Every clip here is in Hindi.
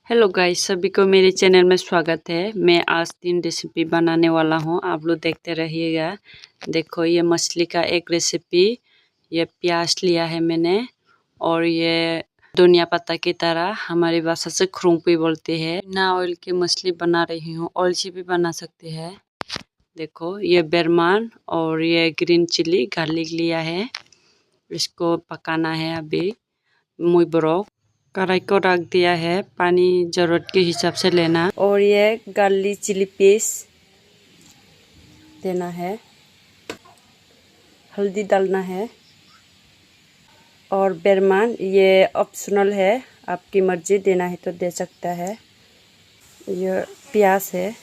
हेलो गाइस, सभी को मेरे चैनल में स्वागत है। मैं आज 3 रेसिपी बनाने वाला हूँ, आप लोग देखते रहिएगा। देखो, ये मछली का एक रेसिपी। ये प्याज लिया है मैंने, और ये धनिया पत्ता की तरह हमारी भाषा से खुरुंपी बोलते हैं। बिना ऑयल की मछली बना रही हूँ, ऑयल से भी बना सकते हैं। देखो, ये बेरमान और ये ग्रीन चिली गार्लिक लिया है। इसको पकाना है अभी। muy बरो कढ़ाई को रख दिया है, पानी जरूरत के हिसाब से लेना। और ये गार्लिक चिली पेस्ट देना है, हल्दी डालना है, और बेरमान ये ऑप्शनल है, आपकी मर्जी, देना है तो दे सकता है। ये प्याज है,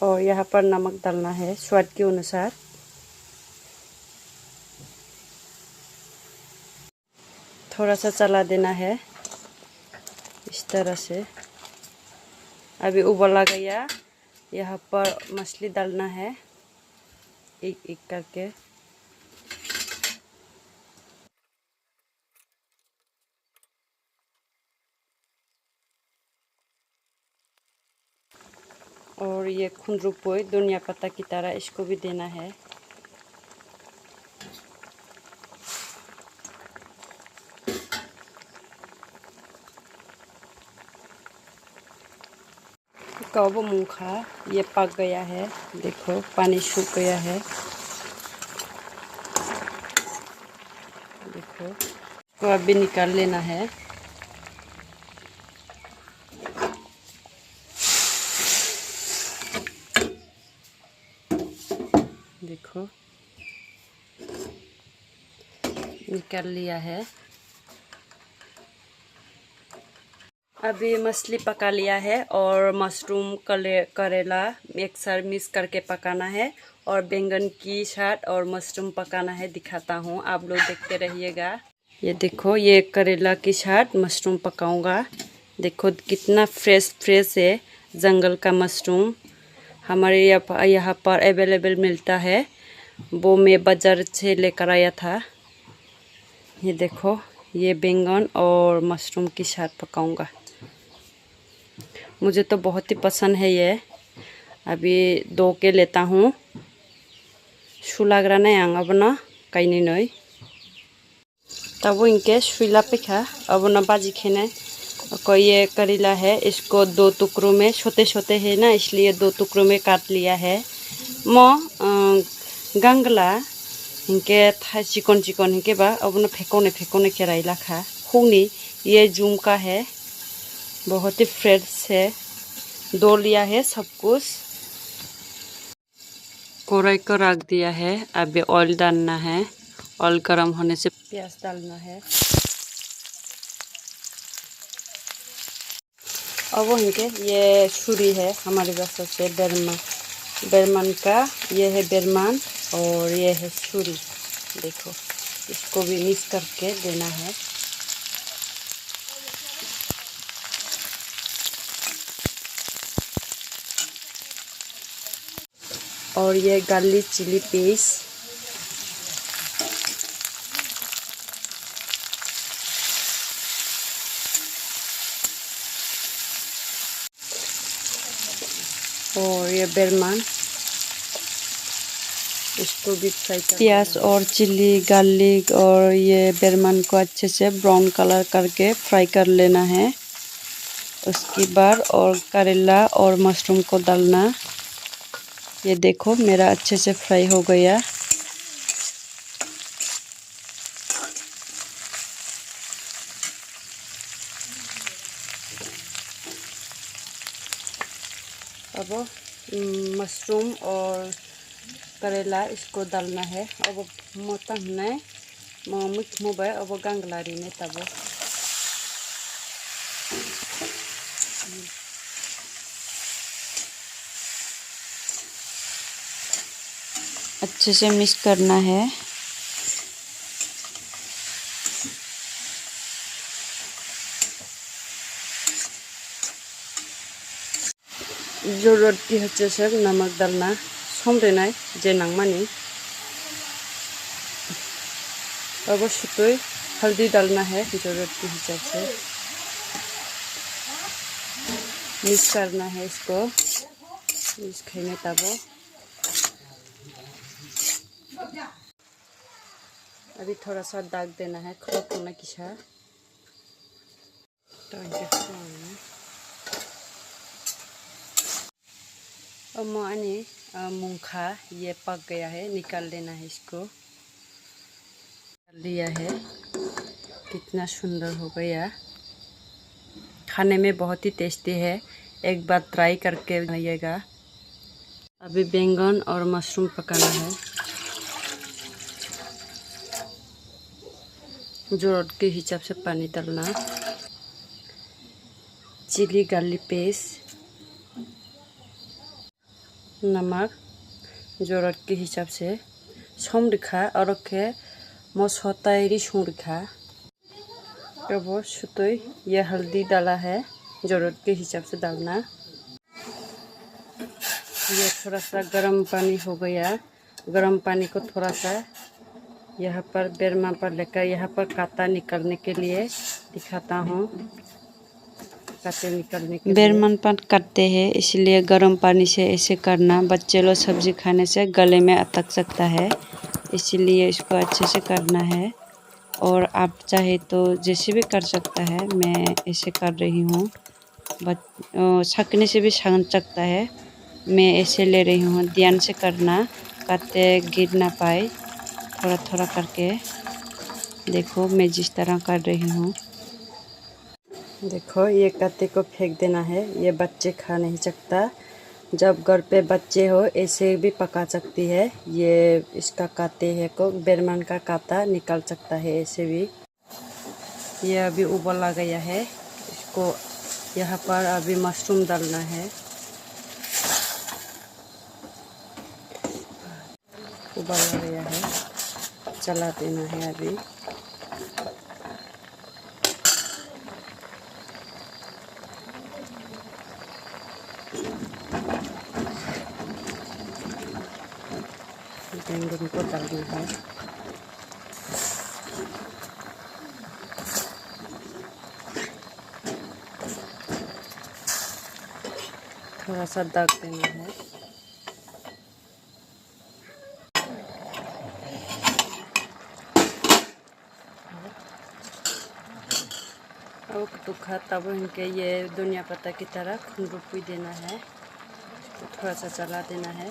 और यहाँ पर नमक डालना है स्वाद के अनुसार। थोड़ा सा चला देना है इस तरह से। अभी उबाल आ गया, यहाँ पर मछली डालना है एक एक करके। और ये खुंद्रुपोई धनिया पत्ता की तरह, इसको भी देना है। कब मूंखा ये पक गया है, देखो पानी सूख गया है। देखो, इसको अभी निकाल लेना है। देखो, निकाल लिया है। अभी मछली पका लिया है, और मशरूम करेला एक साथ मिक्स करके पकाना है, और बैंगन की साथ और मशरूम पकाना है। दिखाता हूँ, आप लोग देखते रहिएगा। ये देखो, ये करेला की साथ मशरूम पकाऊंगा। देखो कितना फ्रेश फ्रेश है, जंगल का मशरूम हमारे यहाँ पर अवेलेबल मिलता है। वो मैं बाजार से लेकर आया था। ये देखो, ये बैंगन और मशरूम के साथ पकाऊंगा। मुझे तो बहुत ही पसंद है ये। अभी धो के लेता हूँ। सुलाग्रा नहीं अब ना कहीं नहीं, तब इनके सुला पेखा अब ना बाजी खेने। कोई ये करेला है, इसको 2 टुकड़ों में, छोटे छोटे है ना, इसलिए 2 टुकड़ों में काट लिया है। गंगला इनके था चिकन चिकन इनके बा अब ना फेंकोने केराइला खा खूनी। ये जूम का है, बहुत ही फ्रेश है। धो लिया है सब कुछ। कढ़ाई को रख दिया है, अभी ऑयल डालना है। ऑयल गर्म होने से प्याज डालना है। अब इनके ये छुरी है, हमारे भाषा से बेरमान का ये है बेरमान, और ये है छुरी। देखो, इसको भी मिक्स करके देना है। और ये गार्लिक चिली पेस्ट, और ये बेरमान, इसको भी फ्राई कर। प्याज और चिली गार्लिक और ये बेरमान को अच्छे से ब्राउन कलर करके फ्राई कर लेना है। उसके बाद और करेला और मशरूम को डालना। ये देखो, मेरा अच्छे से फ्राई हो गया। अब मशरूम और करेला इसको डालना है। अब मोटा होने मिक्स मोबाइल अब गांगलारी ने तब अच्छे से मिक्स करना है। जरूरत की हच्चे से नमक डालना संदेना जे नांगमानी। अब सुतोय हल्दी डालना है जरूरत के हिसाब से। मिक्स करना है इसको, मिक्स खाने तब अभी थोड़ा सा दाग देना है खोलना किसा और मोआनी मूंखा ये पक गया है, निकाल लेना है इसको। लिया है, कितना सुंदर हो गया, खाने में बहुत ही टेस्टी है, एक बार ट्राई करके बनाइएगा। अभी बैंगन और मशरूम पकाना है, ज़रूरत के हिसाब से पानी डालना, चिली गार्लिक पेस्ट, नमक ज़रूरत के हिसाब से, संरिखा और के मसहतायरी संरिखा वो सुतोई, ये हल्दी डाला है, ज़रूरत के हिसाब से डालना। ये थोड़ा सा गर्म पानी हो गया, गर्म पानी को थोड़ा सा यहाँ पर बेरमा पर लेकर यहाँ पर कांटा निकालने के लिए दिखाता हूँ। कांटे निकालने के बेरमन पर काटते हैं, इसलिए गर्म पानी से ऐसे करना। बच्चे लोग सब्जी खाने से गले में अटक सकता है, इसीलिए इसको अच्छे से करना है। और आप चाहे तो जैसे भी कर सकता है, मैं ऐसे कर रही हूँ। छकने से भी छन सकता है, मैं ऐसे ले रही हूँ। ध्यान से करना, काटे गिर ना पाए, थोड़ा थोड़ा करके। देखो मैं जिस तरह कर रही हूँ, देखो ये काटे को फेंक देना है, ये बच्चे खा नहीं सकता। जब घर पे बच्चे हो ऐसे भी पका सकती है, ये इसका काटे है को बेरमन का काटा निकाल सकता है ऐसे भी। ये अभी उबाल आ गया है, इसको यहाँ पर अभी मशरूम डालना है, उबाल आ गया है, चला देना है अभी। बैंगन को डालना है, थोड़ा सा दाग देना है। और टुखा तब इनके ये धनिया पत्ता की तरह खुंडुपी देना है, थोड़ा सा चला देना है।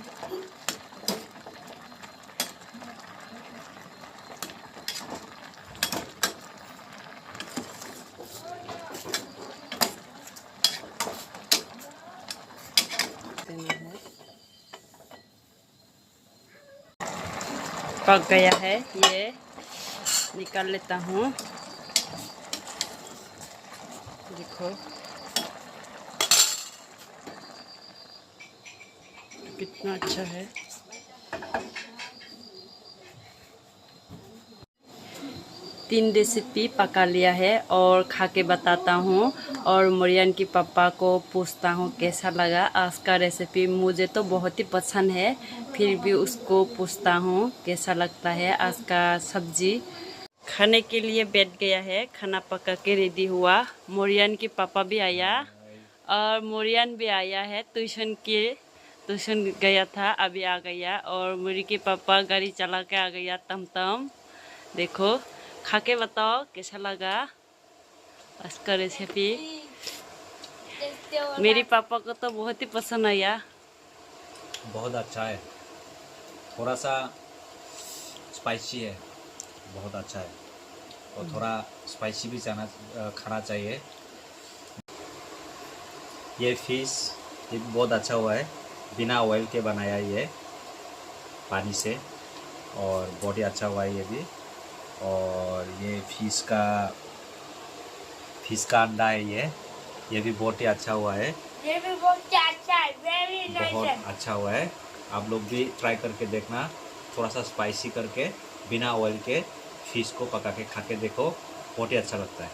पक गया है, ये निकाल लेता हूँ। देखो कितना अच्छा है। 3 रेसिपी पका लिया है और खा के बताता हूँ, और मरियन की पापा को पूछता हूँ कैसा लगा आज का रेसिपी। मुझे तो बहुत ही पसंद है, फिर भी उसको पूछता हूँ कैसा लगता है आज का सब्जी। खाने के लिए बैठ गया है, खाना पका के रेडी हुआ। मरियन की पापा भी आया और मरियन भी आया है, ट्यूशन गया था, अभी आ गया। और मेरी के पापा गाड़ी चला के आ गया, टमटम। देखो खा के बताओ कैसा लगा आज का रेसिपी। मेरी पापा को तो बहुत ही पसंद आया, बहुत अच्छा है, थोड़ा सा स्पाइसी है, बहुत अच्छा है। और थोड़ा स्पाइसी भी खाना चाहिए। ये फिश ये बहुत अच्छा हुआ है, बिना ऑयल के बनाया ये पानी से, और बहुत ही अच्छा हुआ है ये भी। और ये फिश का अंडा है, ये भी बहुत ही अच्छा हुआ है, ये भी बहुत अच्छा है, वेरी नाइस, बहुत अच्छा हुआ है। आप लोग भी ट्राई करके देखना, थोड़ा सा स्पाइसी करके बिना ऑयल के फिश को पका के खा के देखो, बहुत ही अच्छा लगता है।